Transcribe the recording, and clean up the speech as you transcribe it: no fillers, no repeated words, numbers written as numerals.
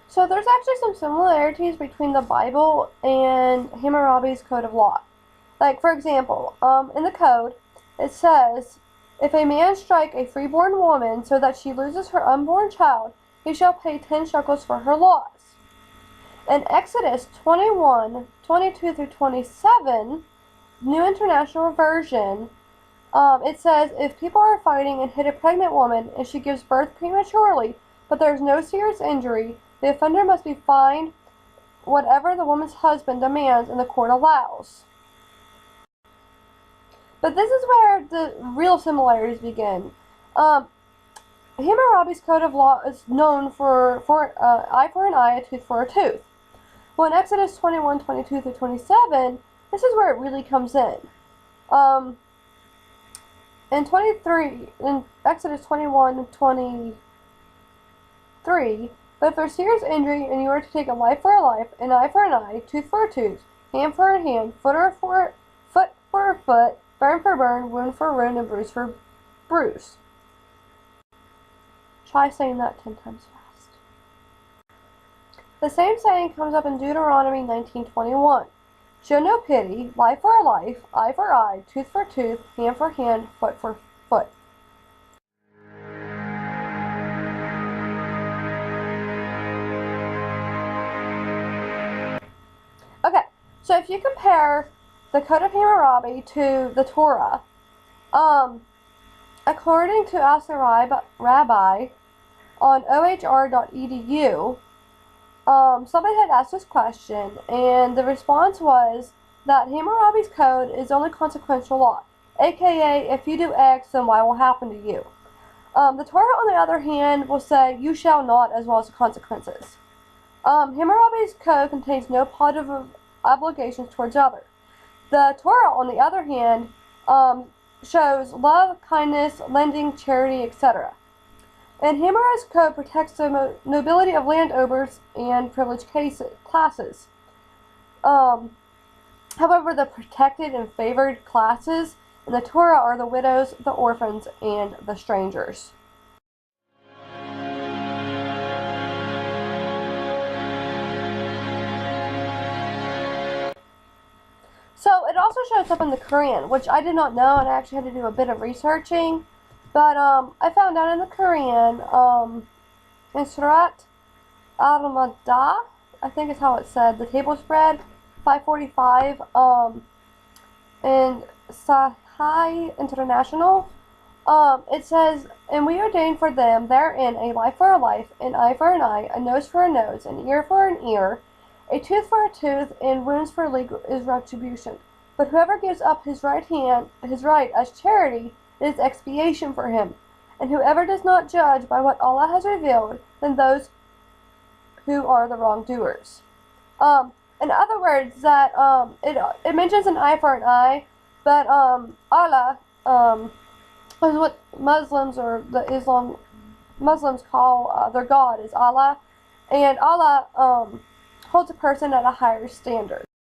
So there's actually some similarities between the Bible and Hammurabi's Code of Law. Like, for example, in the code, it says, if a man strike a freeborn woman so that she loses her unborn child, he shall pay 10 shekels for her loss. In Exodus 21:22 through 27, New International Version, it says, if people are fighting and hit a pregnant woman and she gives birth prematurely, but there is no serious injury, the offender must be fined whatever the woman's husband demands and the court allows. But this is where the real similarities begin. Hammurabi's Code of Law is known for eye for an eye, a tooth for a tooth. Well, in Exodus 21:22 through 27, this is where it really comes in. In Exodus 21:23, but if there's serious injury and you are to take a life for a life, an eye for an eye, tooth for a tooth, hand for a hand, foot for a foot, burn for burn, wound for wound, and bruise for bruise. Try saying that 10 times fast. The same saying comes up in Deuteronomy 19:21. Show no pity, life for a life, eye for eye, tooth for tooth, hand for hand, foot for foot. Okay, so if you compare the Code of Hammurabi to the Torah, according to Ask the Rabbi on ohr.edu, somebody had asked this question, and the response was that Hammurabi's code is only consequential law, aka if you do X, then Y will happen to you. The Torah, on the other hand, will say you shall not, as well as the consequences. Hammurabi's code contains no positive obligations towards others. The Torah, on the other hand, shows love, kindness, lending, charity, etc. And Hammurabi's code protects the nobility of landowners and privileged classes. However, the protected and favored classes in the Torah are the widows, the orphans, and the strangers. So it also shows up in the Quran, which I did not know, and I actually had to do a bit of researching. But I found out in the Quran, in Surat Al-Madah, I think is how it's said, the table spread, 545, in Sahih International, it says, and we ordained for them therein a life for a life, an eye for an eye, a nose for a nose, an ear for an ear, a tooth for a tooth, and wounds for legal is retribution. But whoever gives up his right as charity, it is expiation for him. And whoever does not judge by what Allah has revealed, then those who are the wrongdoers. In other words, that it mentions an eye for an eye, but Allah is what Muslims or the Muslims call their God is Allah, and Allah holds a person at a higher standard.